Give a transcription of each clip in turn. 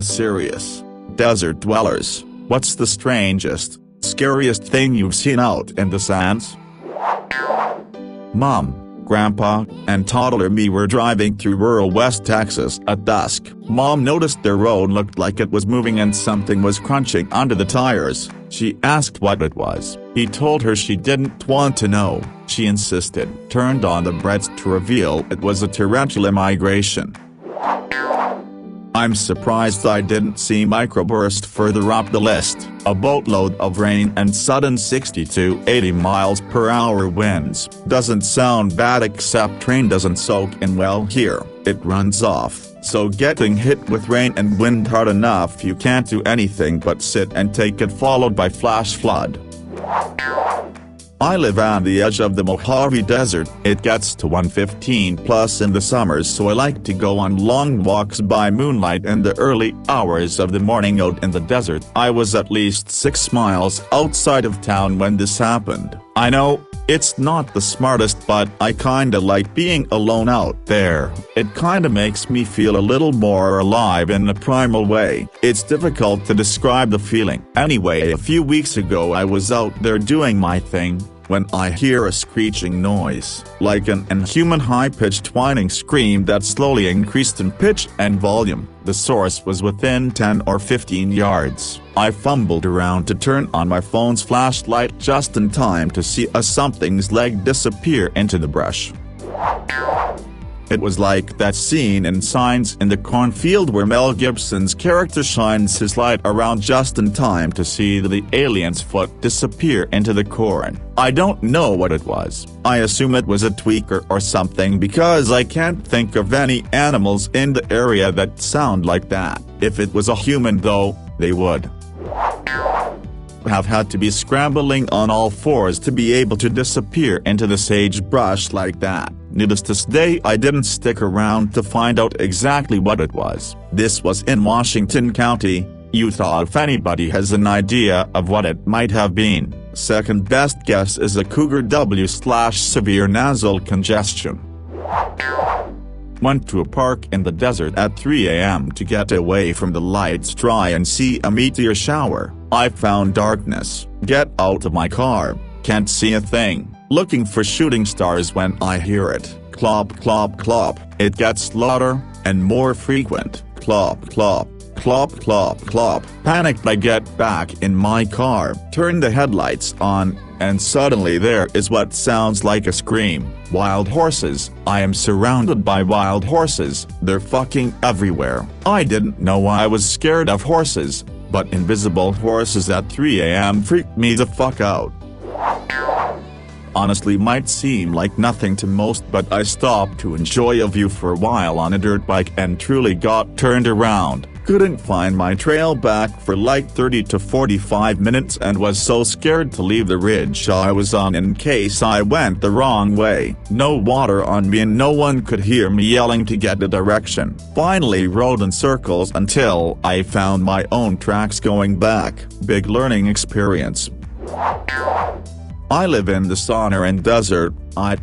Serious. Desert dwellers, what's the strangest, scariest thing you've seen out in the sands? Mom, Grandpa, and toddler me were driving through rural West Texas at dusk. Mom noticed the road looked like it was moving and something was crunching under the tires. She asked what it was. He told her she didn't want to know. She insisted, turned on the brights to reveal it was a tarantula migration. I'm surprised I didn't see microburst further up the list. A boatload of rain and sudden 60 to 80 miles per hour winds. Doesn't sound bad except train doesn't soak in well here, it runs off, so getting hit with rain and wind hard enough you can't do anything but sit and take it, followed by flash flood. I live on the edge of the Mojave Desert. It gets to 115 plus in the summers, so I like to go on long walks by moonlight in the early hours of the morning out in the desert. I was at least 6 miles outside of town when this happened. I know, it's not the smartest, but I kinda like being alone out there. It kinda makes me feel a little more alive in a primal way. It's difficult to describe the feeling. Anyway, a few weeks ago I was out there doing my thing, when I hear a screeching noise, like an inhuman high-pitched whining scream that slowly increased in pitch and volume. The source was within 10 or 15 yards. I fumbled around to turn on my phone's flashlight just in time to see something's leg disappear into the brush. It was like that scene in Signs in the Cornfield where Mel Gibson's character shines his light around just in time to see the alien's foot disappear into the corn. I don't know what it was. I assume it was a tweaker or something because I can't think of any animals in the area that sound like that. If it was a human though, they would have had to be scrambling on all fours to be able to disappear into the sagebrush like that. Needless to say, I didn't stick around to find out exactly what it was. This was in Washington County, Utah. If anybody has an idea of what it might have been, second best guess is a cougar /severe nasal congestion. Went to a park in the desert at 3 a.m. to get away from the lights, try and see a meteor shower. I found darkness, get out of my car, can't see a thing, looking for shooting stars when I hear it, clop clop clop. It gets louder, and more frequent, clop clop, clop clop clop. Panicked, I get back in my car, turn the headlights on, and suddenly there is what sounds like a scream. Wild horses. I am surrounded by wild horses, they're fucking everywhere. I didn't know I was scared of horses, but invisible horses at 3 a.m. freaked me the fuck out. Honestly, might seem like nothing to most, but I stopped to enjoy a view for a while on a dirt bike and truly got turned around. Couldn't find my trail back for like 30 to 45 minutes and was so scared to leave the ridge I was on in case I went the wrong way. No water on me and no one could hear me yelling to get a direction. Finally rode in circles until I found my own tracks going back. Big learning experience. I live in the Sonoran Desert,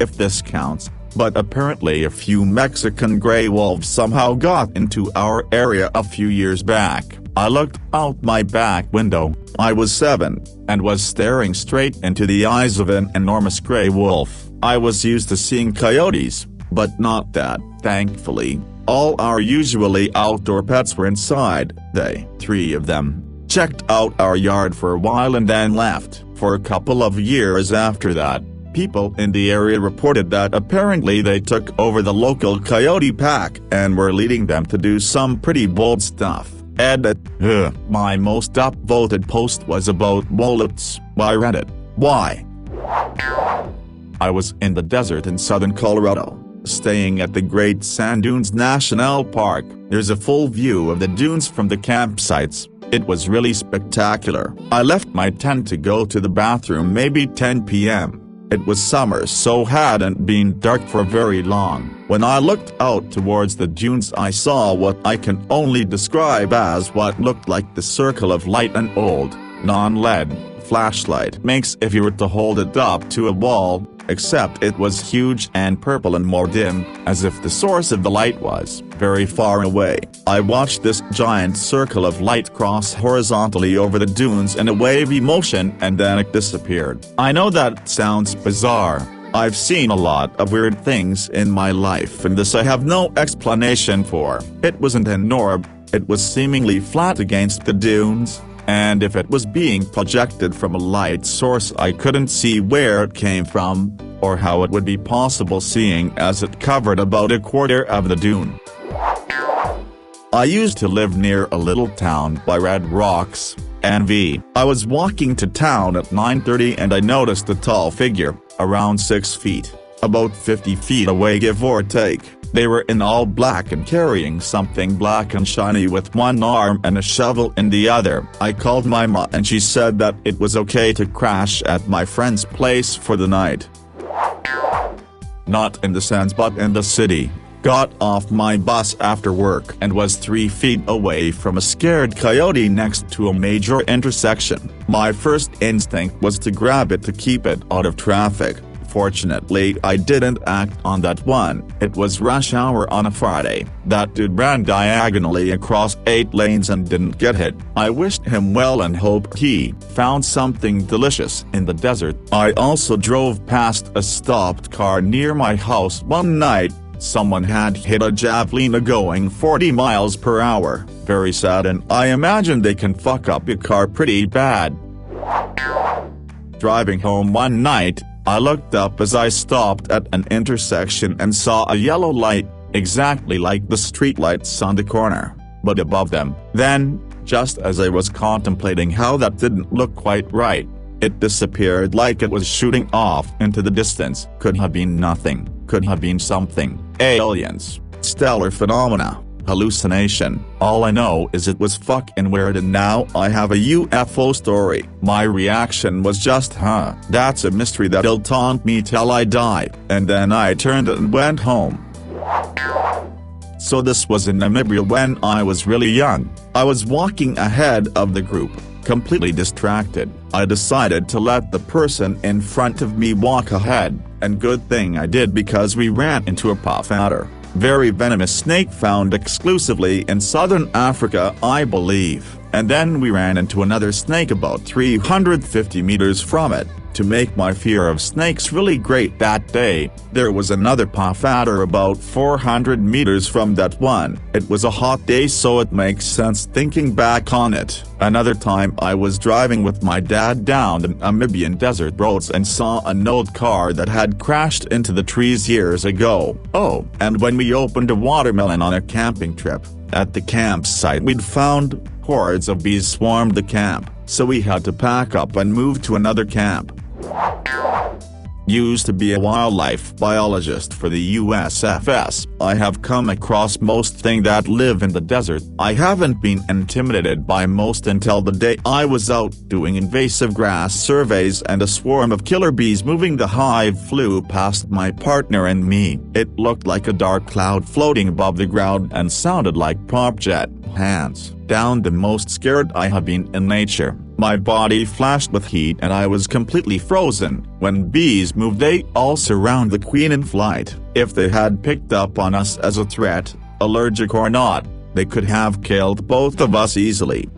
if this counts. But apparently a few Mexican gray wolves somehow got into our area a few years back. I looked out my back window, I was 7, and was staring straight into the eyes of an enormous gray wolf. I was used to seeing coyotes, but not that, thankfully. All our usually outdoor pets were inside. They, 3 of them, checked out our yard for a while and then left. For a couple of years after that, people in the area reported that apparently they took over the local coyote pack and were leading them to do some pretty bold stuff. Edit. My most upvoted post was about wallets. Why Reddit? Why? I was in the desert in southern Colorado, staying at the Great Sand Dunes National Park. There's a full view of the dunes from the campsites. It was really spectacular. I left my tent to go to the bathroom maybe 10 p.m. It was summer, so hadn't been dark for very long. When I looked out towards the dunes I saw what I can only describe as what looked like the circle of light an old, non-LED, flashlight makes if you were to hold it up to a wall. except it was huge and purple and more dim, as if the source of the light was very far away. I watched this giant circle of light cross horizontally over the dunes in a wavy motion and then it disappeared. I know that sounds bizarre. I've seen a lot of weird things in my life and this I have no explanation for. It wasn't an orb, it was seemingly flat against the dunes, and if it was being projected from a light source I couldn't see where it came from, or how it would be possible seeing as it covered about a quarter of the dune. I used to live near a little town by Red Rocks, NV. I was walking to town at 9:30 and I noticed a tall figure, around 6 feet, about 50 feet away give or take. They were in all black and carrying something black and shiny with one arm and a shovel in the other. I called my mom and she said that it was okay to crash at my friend's place for the night. Not in the sense but in the city. Got off my bus after work and was 3 feet away from a scared coyote next to a major intersection. My first instinct was to grab it to keep it out of traffic. Fortunately I didn't act on that one. It was rush hour on a Friday. That dude ran diagonally across 8 lanes and didn't get hit. I wished him well and hoped he found something delicious in the desert. I also drove past a stopped car near my house one night. Someone had hit a javelina going 40 miles per hour. Very sad, and I imagine they can fuck up your car pretty bad. Driving home one night, I looked up as I stopped at an intersection and saw a yellow light, exactly like the streetlights on the corner, but above them. Then, just as I was contemplating how that didn't look quite right, it disappeared like it was shooting off into the distance. Could have been nothing, could have been something. Aliens, stellar phenomena, hallucination. All I know is it was fucking weird and now I have a UFO story. My reaction was just that's a mystery that'll taunt me till I die, and then I turned and went home. So this was in Namibia when I was really young. I was walking ahead of the group, completely distracted. I decided to let the person in front of me walk ahead, and good thing I did because we ran into a pofadder. Very venomous snake found exclusively in southern Africa I believe, and then we ran into another snake about 350 meters from it. To make my fear of snakes really great that day, there was another pofadder about 400 meters from that one. It was a hot day so it makes sense thinking back on it. Another time I was driving with my dad down the Namibian desert roads and saw an old car that had crashed into the trees years ago. Oh, and when we opened a watermelon on a camping trip, at the campsite we'd found hordes of bees swarmed the camp, so we had to pack up and move to another camp. Used to be a wildlife biologist for the USFS, I have come across most things that live in the desert. I haven't been intimidated by most until the day I was out doing invasive grass surveys and a swarm of killer bees moving the hive flew past my partner and me. It looked like a dark cloud floating above the ground and sounded like prop jet. Hands down the most scared I have been in nature. My body flashed with heat and I was completely frozen. When bees move they all surround the queen in flight. If they had picked up on us as a threat, allergic or not, they could have killed both of us easily.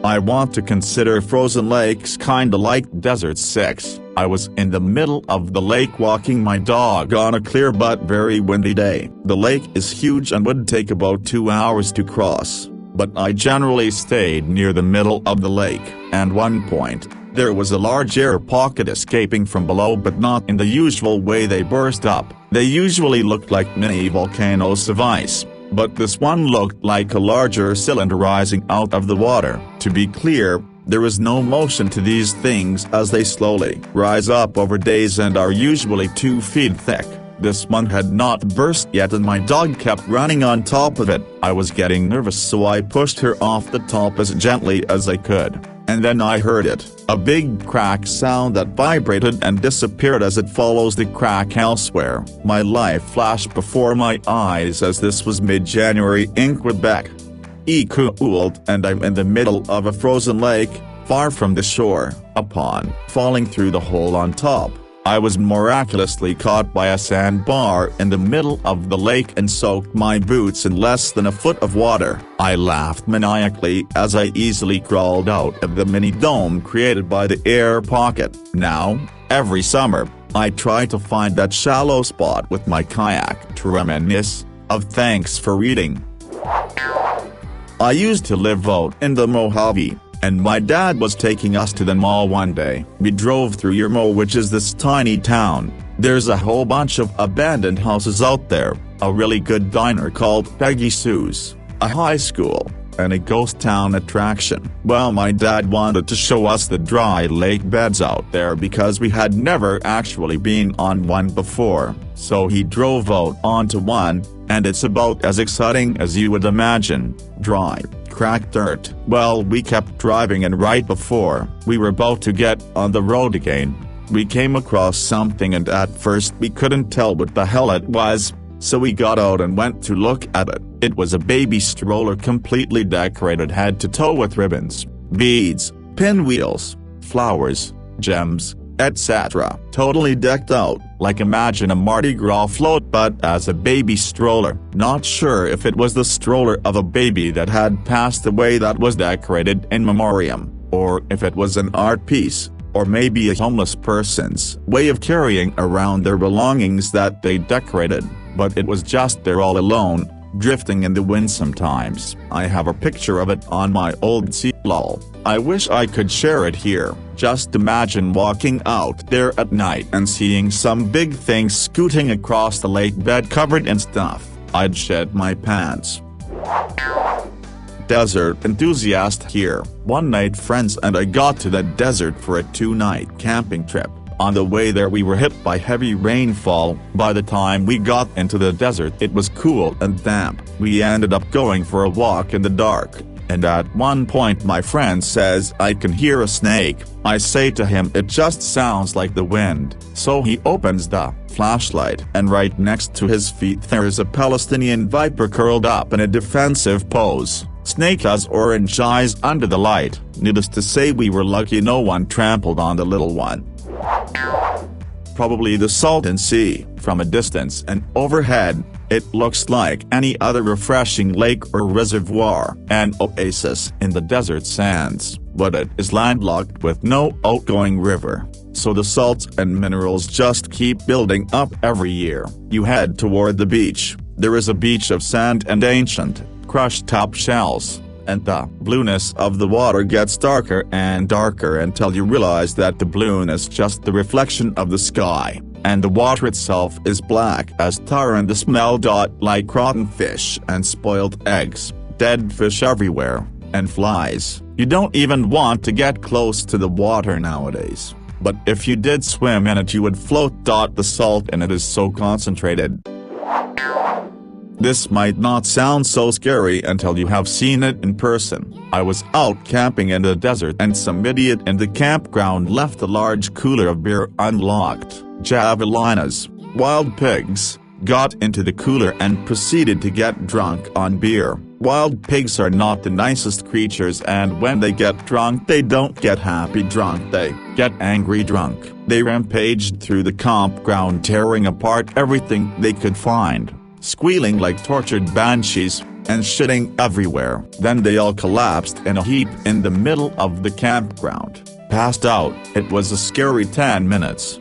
I want to consider frozen lakes kinda like desert sex. I was in the middle of the lake walking my dog on a clear but very windy day. The lake is huge and would take about 2 hours to cross, but I generally stayed near the middle of the lake. And one point, there was a large air pocket escaping from below but not in the usual way they burst up. They usually looked like mini volcanoes of ice, but this one looked like a larger cylinder rising out of the water. To be clear, there is no motion to these things as they slowly rise up over days and are usually 2 feet thick. This one had not burst yet and my dog kept running on top of it. I was getting nervous so I pushed her off the top as gently as I could. And then I heard it, a big crack sound that vibrated and disappeared as it follows the crack elsewhere. My life flashed before my eyes as this was mid-January in Quebec. Cold, and I'm in the middle of a frozen lake, far from the shore, a pond, falling through the hole on top. I was miraculously caught by a sandbar in the middle of the lake and soaked my boots in less than a foot of water. I laughed maniacally as I easily crawled out of the mini dome created by the air pocket. Now, every summer, I try to find that shallow spot with my kayak to reminisce of. Thanks for reading. I used to live out in the Mojave, and my dad was taking us to the mall one day. We drove through Yermo, which is this tiny town. There's a whole bunch of abandoned houses out there, a really good diner called Peggy Sue's, a high school, and a ghost town attraction. Well, my dad wanted to show us the dry lake beds out there because we had never actually been on one before, so he drove out onto one, and it's about as exciting as you would imagine. Dry, cracked dirt. Well, we kept driving, and right before we were about to get on the road again, we came across something, and at first we couldn't tell what the hell it was, so we got out and went to look at it. It was a baby stroller completely decorated head to toe with ribbons, beads, pinwheels, flowers, gems, etc. Totally decked out, like imagine a Mardi Gras float but as a baby stroller. Not sure if it was the stroller of a baby that had passed away that was decorated in memoriam, or if it was an art piece, or maybe a homeless person's way of carrying around their belongings that they decorated, but it was just there all alone, drifting in the wind sometimes. I have a picture of it on my old C-lol. I wish I could share it here. Just imagine walking out there at night and seeing some big thing scooting across the lake bed covered in stuff. I'd shed my pants. Desert enthusiast here. One night friends and I got to the desert for a 2-night camping trip. On the way there we were hit by heavy rainfall. By the time we got into the desert it was cool and damp. We ended up going for a walk in the dark, and at one point my friend says I can hear a snake. I say to him it just sounds like the wind. So he opens the flashlight, and right next to his feet there is a Palestinian viper curled up in a defensive pose. Snake has orange eyes under the light. Needless to say we were lucky no one trampled on the little one. Probably the Salton Sea. From a distance and overhead, it looks like any other refreshing lake or reservoir, an oasis in the desert sands, but it is landlocked with no outgoing river, so the salts and minerals just keep building up every year. You head toward the beach. There is a beach of sand and ancient, crushed-up shells, and the blueness of the water gets darker and darker until you realize that the blueness is just the reflection of the sky, and the water itself is black as tar, and the smell like rotten fish and spoiled eggs, dead fish everywhere, and flies. You don't even want to get close to the water nowadays, but if you did swim in it you would float. The salt in it is so concentrated. This might not sound so scary until you have seen it in person. I was out camping in the desert and some idiot in the campground left a large cooler of beer unlocked. Javelinas, wild pigs, got into the cooler and proceeded to get drunk on beer. Wild pigs are not the nicest creatures, and when they get drunk they don't get happy drunk, they get angry drunk. They rampaged through the campground tearing apart everything they could find, squealing like tortured banshees, and shitting everywhere. Then they all collapsed in a heap in the middle of the campground, passed out. It was a scary 10 minutes.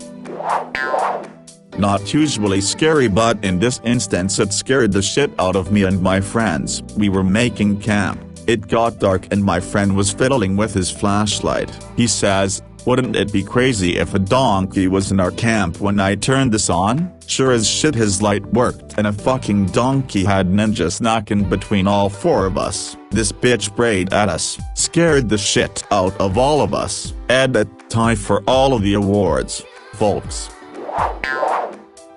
Not usually scary, but in this instance it scared the shit out of me and my friends. We were making camp. It got dark and my friend was fiddling with his flashlight. He says, "Wouldn't it be crazy if a donkey was in our camp when I turned this on?" Sure as shit his light worked and a fucking donkey had ninja snacking between all four of us. This bitch brayed at us, scared the shit out of all of us. Ed a tie for all of the awards, folks.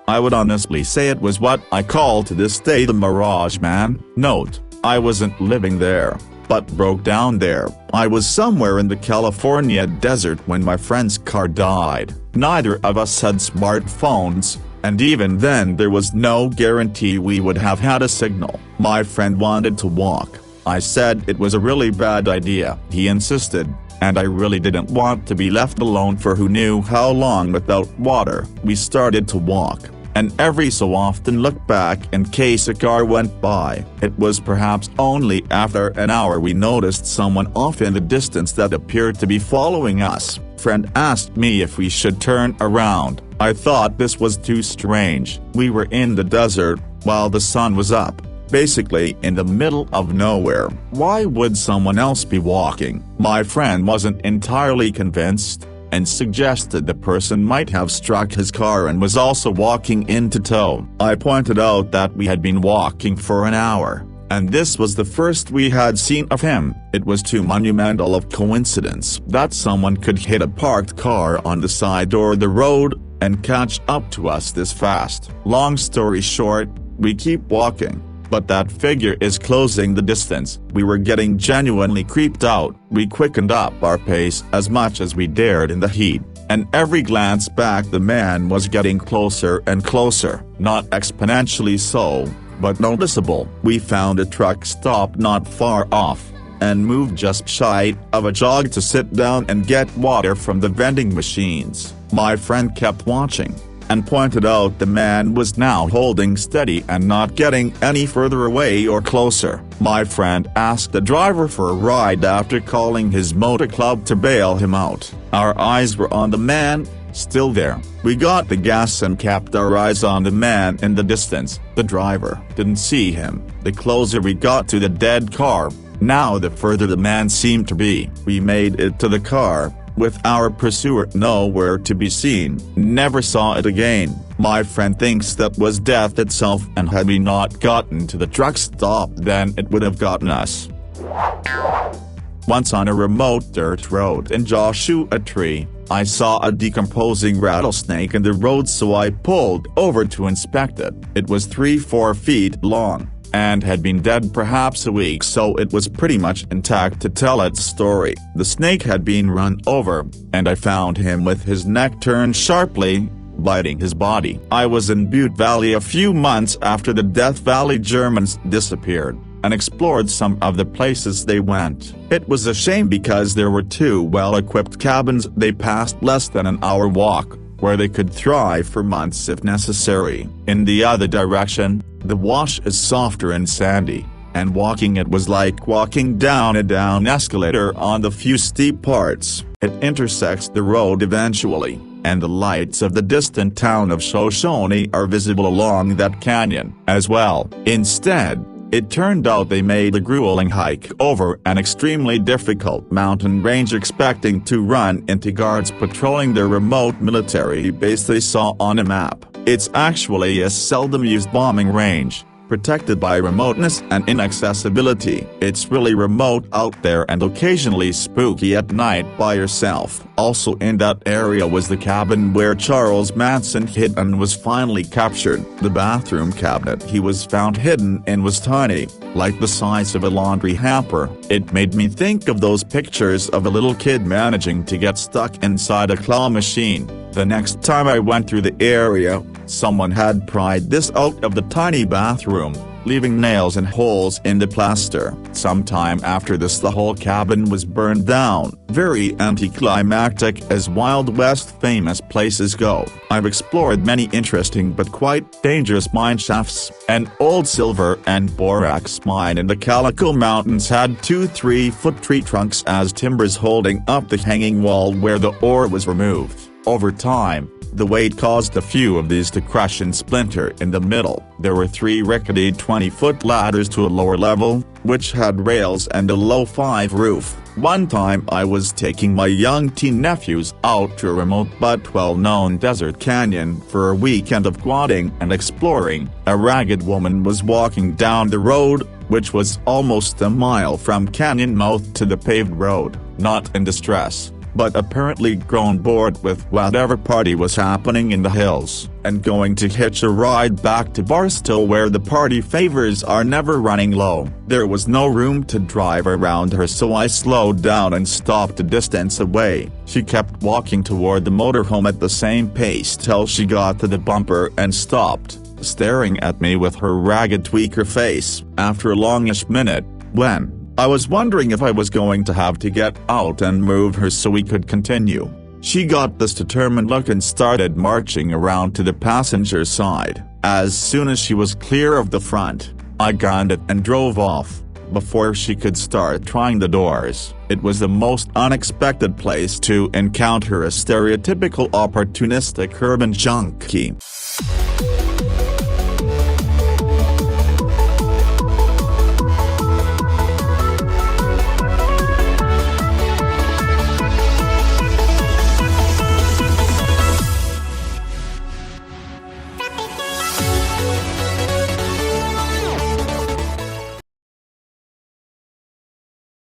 I would honestly say it was what I call to this day the Mirage Man. Note, I wasn't living there, but broke down there. I was somewhere in the California desert when my friend's car died. Neither of us had smartphones, and even then there was no guarantee we would have had a signal. My friend wanted to walk. I said it was a really bad idea. He insisted, and I really didn't want to be left alone for who knew how long without water. We started to walk, and every so often looked back in case a car went by. It was perhaps only after an hour we noticed someone off in the distance that appeared to be following us. Friend asked me if we should turn around. I thought this was too strange. We were in the desert, while the sun was up, basically in the middle of nowhere. Why would someone else be walking? My friend wasn't entirely convinced, and suggested the person might have struck his car and was also walking into tow. I pointed out that we had been walking for an hour, and this was the first we had seen of him. It was too monumental of coincidence that someone could hit a parked car on the side or the road and catch up to us this fast. Long story short, we keep walking, but that figure is closing the distance. We were getting genuinely creeped out. We quickened up our pace as much as we dared in the heat, and every glance back the man was getting closer and closer. Not exponentially so, but noticeable. We found a truck stop not far off, and moved just shy of a jog to sit down and get water from the vending machines. My friend kept watching, and pointed out the man was now holding steady and not getting any further away or closer. My friend asked the driver for a ride after calling his motor club to bail him out. Our eyes were on the man, still there. We got the gas and kept our eyes on the man in the distance. The driver didn't see him. The closer we got to the dead car, now the further the man seemed to be. We made it to the car, with our pursuer nowhere to be seen. Never saw it again. My friend thinks that was death itself, and had we not gotten to the truck stop then it would have gotten us. Once on a remote dirt road in Joshua Tree, I saw a decomposing rattlesnake in the road, so I pulled over to inspect it. It was 3-4 feet long, and had been dead perhaps a week, so it was pretty much intact to tell its story. The snake had been run over, and I found him with his neck turned sharply, biting his body. I was in Butte Valley a few months after the Death Valley Germans disappeared, and explored some of the places they went. It was a shame because there were 2 well-equipped cabins they passed less than an hour walk, where they could thrive for months if necessary. In the other direction, the wash is softer and sandy, and walking it was like walking down a down escalator on the few steep parts. It intersects the road eventually, and the lights of the distant town of Shoshone are visible along that canyon as well. Instead, it turned out they made a grueling hike over an extremely difficult mountain range, expecting to run into guards patrolling their remote military base they saw on a map. It's actually a seldom used bombing range, protected by remoteness and inaccessibility. It's really remote out there and occasionally spooky at night by yourself. Also in that area was the cabin where Charles Manson hid and was finally captured. The bathroom cabinet he was found hidden in was tiny, like the size of a laundry hamper. It made me think of those pictures of a little kid managing to get stuck inside a claw machine. The next time I went through the area, someone had pried this out of the tiny bathroom, leaving nails and holes in the plaster. Sometime after this the whole cabin was burned down. Very anticlimactic as Wild West famous places go. I've explored many interesting but quite dangerous mine shafts. An old silver and borax mine in the Calico Mountains had 2 3-foot tree trunks as timbers holding up the hanging wall where the ore was removed. Over time, the weight caused a few of these to crush and splinter in the middle. There were 3 rickety 20-foot ladders to a lower level, which had rails and a low 5 roof. One time I was taking my young teen nephews out to a remote but well-known desert canyon for a weekend of quadding and exploring. A ragged woman was walking down the road, which was almost a mile from canyon mouth to the paved road, not in distress, but apparently grown bored with whatever party was happening in the hills, and going to hitch a ride back to Barstow where the party favors are never running low. There was no room to drive around her, so I slowed down and stopped a distance away. She kept walking toward the motorhome at the same pace till she got to the bumper and stopped, staring at me with her ragged tweaker face. After a longish minute, when I was wondering if I was going to have to get out and move her so we could continue. She got this determined look and started marching around to the passenger side. As soon as she was clear of the front, I gunned it and drove off. Before she could start trying the doors, it was the most unexpected place to encounter a stereotypical opportunistic urban junkie.